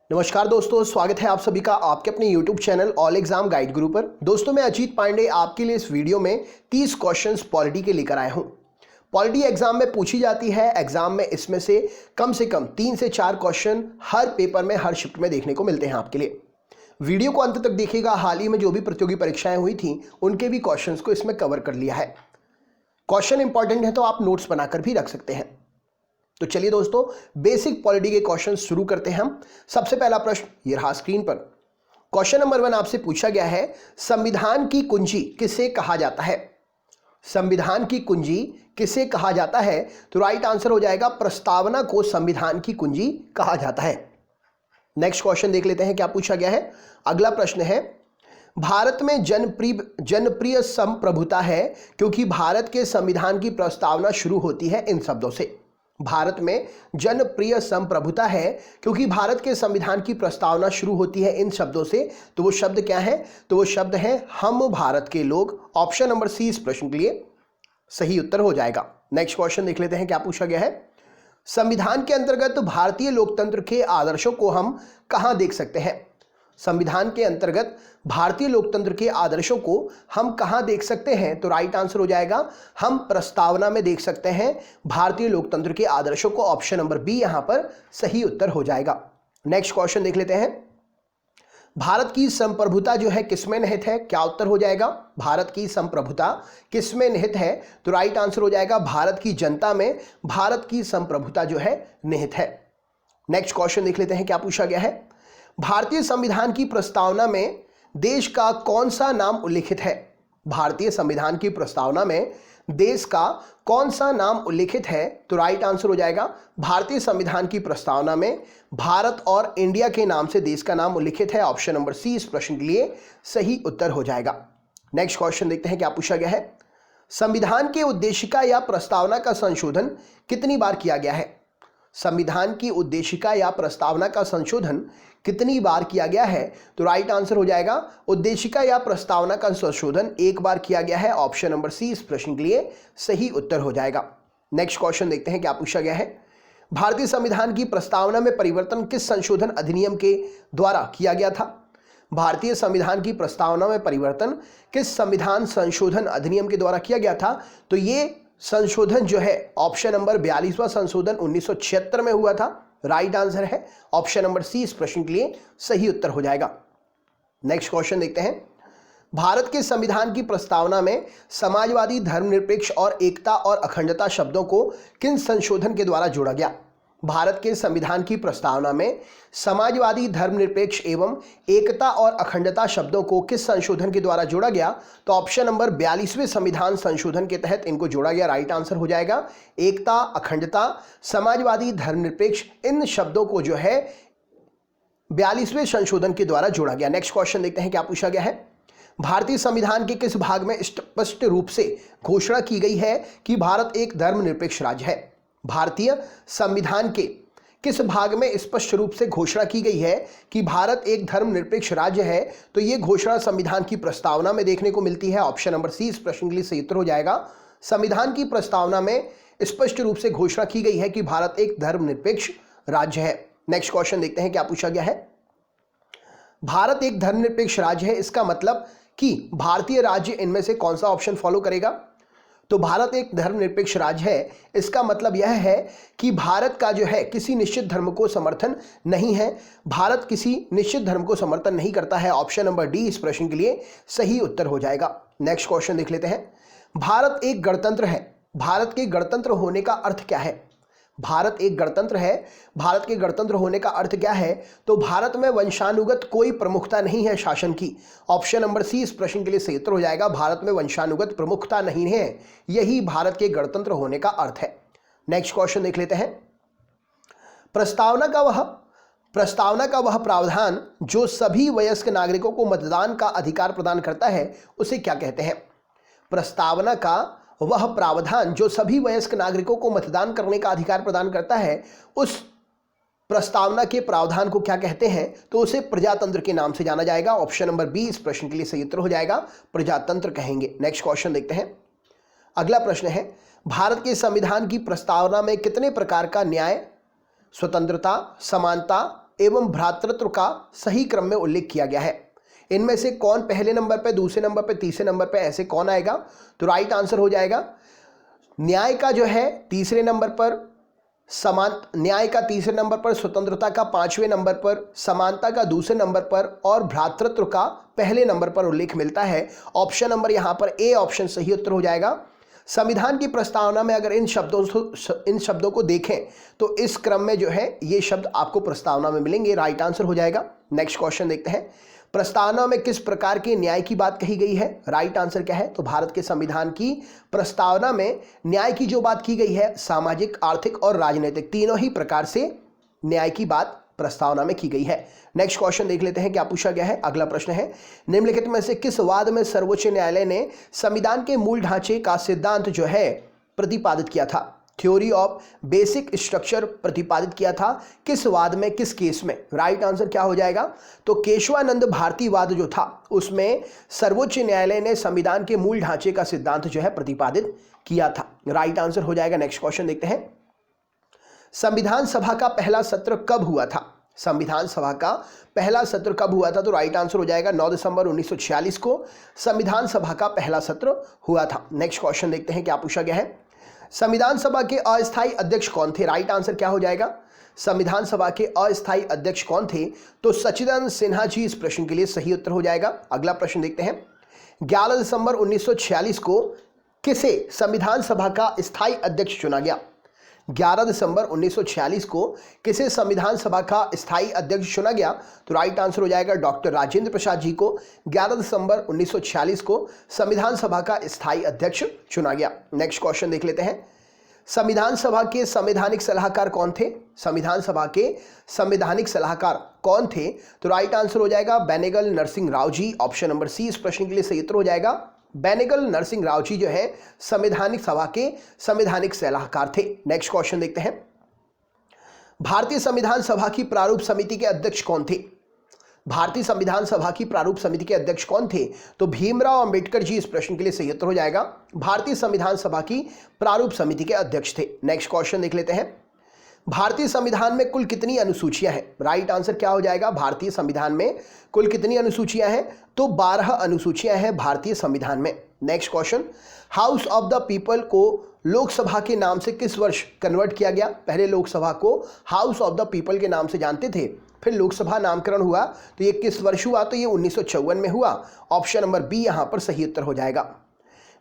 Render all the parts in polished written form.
नमस्कार दोस्तों, स्वागत है आप सभी का आपके अपने YouTube channel all exam guide गुरु पर। दोस्तों मैं अजीत पांडे आपके लिए इस वीडियो में 30 क्वेश्चंस पॉलिटी के लेकर आया हूं। पॉलिटी एग्जाम में पूछी जाती है। एग्जाम में इसमें से कम 3 से 4 क्वेश्चन हर पेपर में हर शिफ्ट में देखने को मिलते हैं आपके लिए। वीडियो को अंत तक देखिएगा। हाल ही में जो भी प्रतियोगी परीक्षाएं हुई थी उनके भी क्वेश्चन को इसमें कवर कर लिया है। क्वेश्चन इंपॉर्टेंट है तो आप नोट्स बनाकर भी रख सकते हैं। तो चलिए दोस्तों, बेसिक पॉलिटी के क्वेश्चन शुरू करते हैं हम। सबसे पहला प्रश्न ये रहा स्क्रीन पर। क्वेश्चन नंबर 1 आपसे पूछा गया है, संविधान की कुंजी किसे कहा जाता है? संविधान की कुंजी किसे कहा जाता है? तो राइट आंसर हो जाएगा प्रस्तावना को संविधान की कुंजी कहा जाता है। नेक्स्ट क्वेश्चन देख लेते हैं क्या पूछा गया है। अगला प्रश्न है, भारत में जनप्रिय संप्रभुता है क्योंकि भारत के संविधान की प्रस्तावना शुरू होती है इन शब्दों से। भारत में जनप्रिय संप्रभुता है क्योंकि भारत के संविधान की प्रस्तावना शुरू होती है इन शब्दों से। तो वो शब्द क्या है? तो वो शब्द है हम भारत के लोग। ऑप्शन नंबर सी इस प्रश्न के लिए सही उत्तर हो जाएगा। नेक्स्ट क्वेश्चन देख लेते हैं क्या पूछा गया है। संविधान के अंतर्गत भारतीय लोकतंत्र के आदर्शों को हम कहां देख सकते हैं? संविधान के अंतर्गत भारतीय लोकतंत्र के आदर्शों को हम कहां देख सकते हैं? तो राइट आंसर हो जाएगा हम प्रस्तावना में देख सकते हैं भारतीय लोकतंत्र के आदर्शों को। ऑप्शन नंबर बी यहां पर सही उत्तर हो जाएगा। नेक्स्ट क्वेश्चन देख लेते हैं। भारत की संप्रभुता जो है किसमें निहित है? क्या उत्तर हो जाएगा? भारत की संप्रभुता किसमें निहित है? तो राइट आंसर हो जाएगा भारत की जनता में भारत की संप्रभुता जो है निहित है। नेक्स्ट क्वेश्चन देख लेते हैं क्या पूछा गया है। भारतीय संविधान की प्रस्तावना में देश का कौन सा नाम उल्लिखित है? भारतीय संविधान की प्रस्तावना में देश का कौन सा नाम उल्लिखित है? तो राइट आंसर हो जाएगा भारतीय संविधान की प्रस्तावना में भारत और इंडिया के नाम से देश का नाम उल्लिखित है। ऑप्शन नंबर सी इस प्रश्न के लिए सही उत्तर हो जाएगा। नेक्स्ट क्वेश्चन देखते हैं क्या पूछा गया है। संविधान के उद्देशिका या प्रस्तावना का संशोधन कितनी बार किया गया है? संविधान की उद्देशिका या प्रस्तावना का संशोधन कितनी बार किया गया है? तो राइट आंसर हो जाएगा उद्देशिका या प्रस्तावना का संशोधन एक बार किया गया है। ऑप्शन नंबर सी इस प्रश्न के लिए सही उत्तर हो जाएगा। नेक्स्ट क्वेश्चन देखते हैं क्या पूछा गया है। भारतीय संविधान की प्रस्तावना में परिवर्तन किस संशोधन अधिनियम के द्वारा किया गया था? भारतीय संविधान की प्रस्तावना में परिवर्तन किस संविधान संशोधन अधिनियम के द्वारा किया गया था? तो ये संशोधन जो है ऑप्शन नंबर 42वां संशोधन 1976 में हुआ था। राइट आंसर है ऑप्शन नंबर सी इस प्रश्न के लिए सही उत्तर हो जाएगा। नेक्स्ट क्वेश्चन देखते हैं। भारत के संविधान की प्रस्तावना में समाजवादी, धर्मनिरपेक्ष और एकता और अखंडता शब्दों को किन संशोधन के द्वारा जोड़ा गया? भारत के संविधान की प्रस्तावना में समाजवादी, धर्मनिरपेक्ष एवं एकता और अखंडता शब्दों को किस संशोधन के द्वारा जोड़ा गया? तो ऑप्शन नंबर 42वें संविधान संशोधन के तहत इनको जोड़ा गया। राइट आंसर हो जाएगा एकता, अखंडता, समाजवादी, धर्मनिरपेक्ष इन शब्दों को जो है 42वें संशोधन के द्वारा जोड़ा गया। नेक्स्ट क्वेश्चन देखते हैं क्या पूछा गया है। भारतीय संविधान के किस भाग में स्पष्ट रूप से घोषणा की गई है कि भारत एक धर्मनिरपेक्ष राज्य है? भारतीय संविधान के किस भाग में स्पष्ट रूप से घोषणा की गई है कि भारत एक धर्मनिरपेक्ष राज्य है? तो यह घोषणा संविधान की प्रस्तावना में देखने को मिलती है। ऑप्शन नंबर सी इस प्रश्न के लिए सही उत्तर हो जाएगा। संविधान की प्रस्तावना में स्पष्ट रूप से घोषणा की गई है कि भारत एक धर्मनिरपेक्ष राज्य है। नेक्स्ट क्वेश्चन देखते हैं क्या पूछा गया है। भारत एक धर्मनिरपेक्ष राज्य है, इसका मतलब कि भारतीय राज्य इनमें से कौन सा ऑप्शन फॉलो करेगा? तो भारत एक धर्मनिरपेक्ष राज्य है, इसका मतलब यह है कि भारत का जो है किसी निश्चित धर्म को समर्थन नहीं है। भारत किसी निश्चित धर्म को समर्थन नहीं करता है। ऑप्शन नंबर डी इस प्रश्न के लिए सही उत्तर हो जाएगा। नेक्स्ट क्वेश्चन देख लेते हैं। भारत एक गणतंत्र है, भारत के गणतंत्र होने का अर्थ क्या है? भारत एक गणतंत्र है, भारत के गणतंत्र होने का अर्थ क्या है? तो भारत में वंशानुगत कोई प्रमुखता नहीं है शासन की। ऑप्शन नंबर सी इस प्रश्न के लिए सही उत्तर हो जाएगा। भारत में वंशानुगत प्रमुखता नहीं है, यही भारत के गणतंत्र होने का अर्थ है। नेक्स्ट क्वेश्चन देख लेते हैं। प्रस्तावना का वह प्रावधान जो सभी वयस्क नागरिकों को मतदान का अधिकार प्रदान करता है उसे क्या कहते हैं? प्रस्तावना का वह प्रावधान जो सभी वयस्क नागरिकों को मतदान करने का अधिकार प्रदान करता है, उस प्रस्तावना के प्रावधान को क्या कहते हैं? तो उसे प्रजातंत्र के नाम से जाना जाएगा। ऑप्शन नंबर बी इस प्रश्न के लिए सही उत्तर हो जाएगा, प्रजातंत्र कहेंगे। नेक्स्ट क्वेश्चन देखते हैं। अगला प्रश्न है, भारत के संविधान की प्रस्तावना में कितने प्रकार का न्याय, स्वतंत्रता, समानता, एवं भ्रातृत्व का सही क्रम में उल्लेख किया गया है। इनमें से कौन पहले नंबर पे, दूसरे नंबर पे, तीसरे नंबर पे, ऐसे कौन आएगा? तो राइट आंसर हो जाएगा न्याय का जो है तीसरे नंबर पर, न्याय का तीसरे नंबर पर, स्वतंत्रता का पांचवें नंबर पर, समानता का दूसरे नंबर पर और भ्रातृत्व का पहले नंबर पर उल्लेख मिलता है। ऑप्शन नंबर यहां पर ए ऑप्शन सही उत्तर हो जाएगा। संविधान की प्रस्तावना में अगर इन शब्दों को देखें तो इस क्रम में जो है ये शब्द आपको प्रस्तावना में मिलेंगे। राइट आंसर हो जाएगा। नेक्स्ट क्वेश्चन देखते हैं, प्रस्तावना में किस प्रकार के न्याय की बात कही गई है? राइट आंसर क्या है? तो भारत के संविधान की प्रस्तावना में न्याय की जो बात की गई है, सामाजिक, आर्थिक और राजनीतिक तीनों ही प्रकार से न्याय की बात प्रस्तावना में की गई है। नेक्स्ट क्वेश्चन देख लेते हैं क्या पूछा गया है। अगला प्रश्न है, निम्नलिखित में से किस वाद में सर्वोच्च न्यायालय ने संविधान के मूल ढांचे का सिद्धांत जो है प्रतिपादित किया था? थ्योरी ऑफ बेसिक स्ट्रक्चर प्रतिपादित किया था किस वाद में, किस केस में? राइट आंसर क्या हो जाएगा? तो केशवानंद भारती वाद जो था उसमें सर्वोच्च न्यायालय ने संविधान के मूल ढांचे का सिद्धांत जो है प्रतिपादित किया था। राइट आंसर हो जाएगा। नेक्स्ट क्वेश्चन देखते हैं, संविधान सभा का पहला सत्र कब हुआ था? संविधान सभा का पहला सत्र कब हुआ था? तो राइट आंसर हो जाएगा 9 दिसंबर 1946 को संविधान सभा का पहला सत्र हुआ था। नेक्स्ट क्वेश्चन देखते हैं क्या पूछा गया है, संविधान सभा के अस्थायी अध्यक्ष कौन थे? राइट आंसर क्या हो जाएगा? संविधान सभा के अस्थायी अध्यक्ष कौन थे? तो सच्चिदानंद सिन्हा जी इस प्रश्न के लिए सही उत्तर हो जाएगा। अगला प्रश्न देखते हैं, 11 दिसंबर 1946 को किसे संविधान सभा का स्थायी अध्यक्ष चुना गया? 11 दिसंबर 1946 को किसे संविधान सभा का स्थायी अध्यक्ष चुना गया? तो राइट आंसर हो जाएगा डॉक्टर राजेंद्र प्रसाद जी को 11 दिसंबर 1946 को संविधान सभा का स्थायी अध्यक्ष चुना गया। नेक्स्ट क्वेश्चन देख लेते हैं, संविधान सभा के संवैधानिक सलाहकार कौन थे? संविधान सभा के संवैधानिक सलाहकार कौन थे? तो राइट आंसर हो जाएगा Benegal Narasimha Rao ji. Option number C इस प्रश्न के लिए सही उत्तर हो जाएगा। बेनेगल नरसिंह राव जी जो है संवैधानिक सभा के संवैधानिक सलाहकार थे। नेक्स्ट क्वेश्चन देखते हैं, भारतीय संविधान सभा की प्रारूप समिति के अध्यक्ष कौन थे? भारतीय संविधान सभा की प्रारूप समिति के अध्यक्ष कौन थे? तो भीमराव अंबेडकर जी इस प्रश्न के लिए सही उत्तर हो जाएगा। भारतीय संविधान सभा की प्रारूप समिति के अध्यक्ष थे। नेक्स्ट क्वेश्चन देख लेते हैं, भारतीय संविधान में कुल कितनी अनुसूचियां हैं? राइट आंसर क्या हो जाएगा? भारतीय संविधान में कुल कितनी अनुसूचियां हैं? तो 12 अनुसूचियां हैं भारतीय संविधान में। Next question, house of the people को लोकसभा के नाम से किस वर्ष कन्वर्ट किया गया? पहले लोकसभा को हाउस ऑफ द पीपल के नाम से जानते थे, फिर लोकसभा नामकरण हुआ, तो ये किस वर्ष हुआ? तो ये 1954 में हुआ। ऑप्शन नंबर बी यहां पर सही उत्तर हो जाएगा।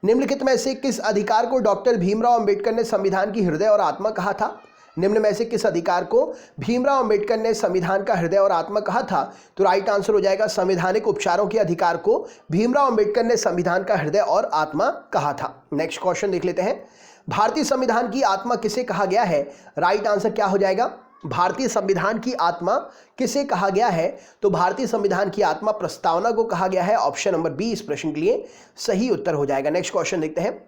निम्नलिखित में से किस अधिकार को डॉक्टर भीमराव अंबेडकर ने संविधान की हृदय और आत्मा कहा था? निम्न में से किस अधिकार को भीमराव अंबेडकर ने संविधान का हृदय और आत्मा कहा था? तो राइट आंसर हो जाएगा संवैधानिक उपचारों के अधिकार को भीमराव अंबेडकर ने संविधान का हृदय और आत्मा कहा था। नेक्स्ट क्वेश्चन देख लेते हैं, भारतीय संविधान की आत्मा किसे कहा गया है? राइट आंसर क्या हो जाएगा? भारतीय संविधान की आत्मा किसे कहा गया है? तो भारतीय संविधान की आत्मा प्रस्तावना को कहा गया है। ऑप्शन नंबर बी इस प्रश्न के लिए सही उत्तर हो जाएगा। नेक्स्ट क्वेश्चन देखते हैं,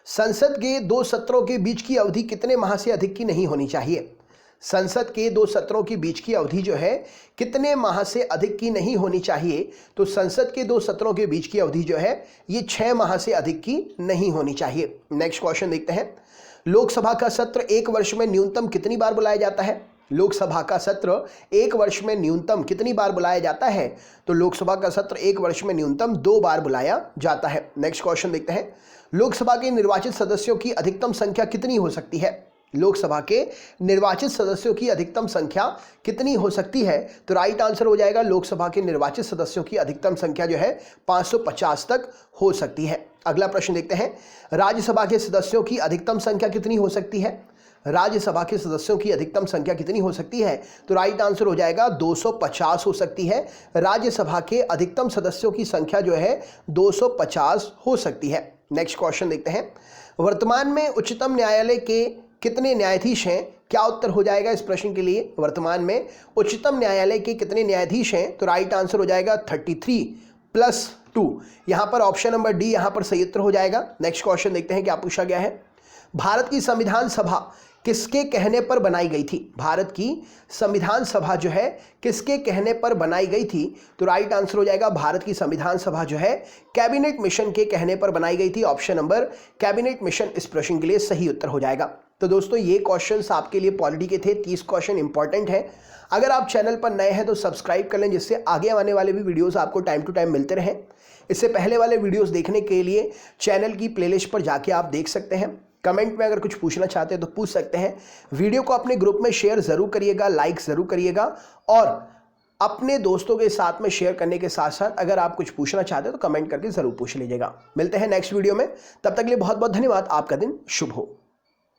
संसद के 2 सत्रों के बीच की अवधि कितने माह से अधिक की नहीं होनी चाहिए? संसद के 2 सत्रों के बीच की अवधि जो है कितने माह से अधिक की नहीं होनी चाहिए? तो संसद के 2 सत्रों के बीच की अवधि जो है ये 6 माह से अधिक की नहीं होनी चाहिए। नेक्स्ट क्वेश्चन देखते हैं, लोकसभा का सत्र 1 वर्ष में न्यूनतम कितनी बार बुलाया जाता है? लोकसभा का सत्र 1 वर्ष में न्यूनतम कितनी बार बुलाया जाता है? तो लोकसभा का सत्र 1 वर्ष में न्यूनतम 2 बार बुलाया जाता है। नेक्स्ट क्वेश्चन देखते हैं, लोकसभा के निर्वाचित सदस्यों की अधिकतम संख्या कितनी हो सकती है? लोकसभा के निर्वाचित सदस्यों की अधिकतम संख्या कितनी हो सकती है? तो राइट आंसर हो जाएगा लोकसभा के निर्वाचित सदस्यों की अधिकतम संख्या जो है 550 तक हो सकती है। अगला प्रश्न देखते हैं, राज्यसभा के सदस्यों की अधिकतम संख्या कितनी हो सकती है? राज्यसभा के सदस्यों की अधिकतम संख्या कितनी हो सकती है? तो राइट आंसर हो जाएगा 250 हो सकती है। राज्यसभा के अधिकतम सदस्यों की संख्या जो है 250 हो सकती है। नेक्स्ट क्वेश्चन देखते हैं, वर्तमान में उच्चतम न्यायालय के कितने न्यायाधीश हैं? क्या उत्तर हो जाएगा इस प्रश्न के लिए? वर्तमान में उच्चतम न्यायालय के कितने न्यायाधीश हैं? तो राइट आंसर हो जाएगा 33+2। यहां पर ऑप्शन नंबर डी यहां पर सही उत्तर हो जाएगा। नेक्स्ट क्वेश्चन देखते हैं क्या पूछा गया है, भारत की संविधान सभा किसके कहने पर बनाई गई थी? भारत की संविधान सभा जो है किसके कहने पर बनाई गई थी? तो राइट आंसर हो जाएगा भारत की संविधान सभा जो है कैबिनेट मिशन के कहने पर बनाई गई थी। ऑप्शन नंबर कैबिनेट मिशन इस प्रश्न के लिए सही उत्तर हो जाएगा। तो दोस्तों ये क्वेश्चंस आपके लिए पॉलिटी के थे। 30 क्वेश्चन इंपॉर्टेंट है। अगर आप चैनल पर नए हैं तो सब्सक्राइब कर लें, जिससे आगे आने वाले भी वीडियोस आपको टाइम टू टाइम मिलते रहें। इससे पहले वाले वीडियोस देखने के लिए चैनल की प्लेलिस्ट पर जाके आप देख सकते हैं। कमेंट में अगर कुछ पूछना चाहते हैं तो पूछ सकते हैं। वीडियो को अपने ग्रुप में शेयर ज़रूर करिएगा, लाइक ज़रूर करिएगा और अपने दोस्तों के साथ में शेयर करने के साथ साथ अगर आप कुछ पूछना चाहते हैं तो कमेंट करके ज़रूर पूछ लीजिएगा। मिलते हैं नेक्स्ट वीडियो में, तब तक के लिए बहुत बहुत धन्यवाद। आपका दिन शुभ हो।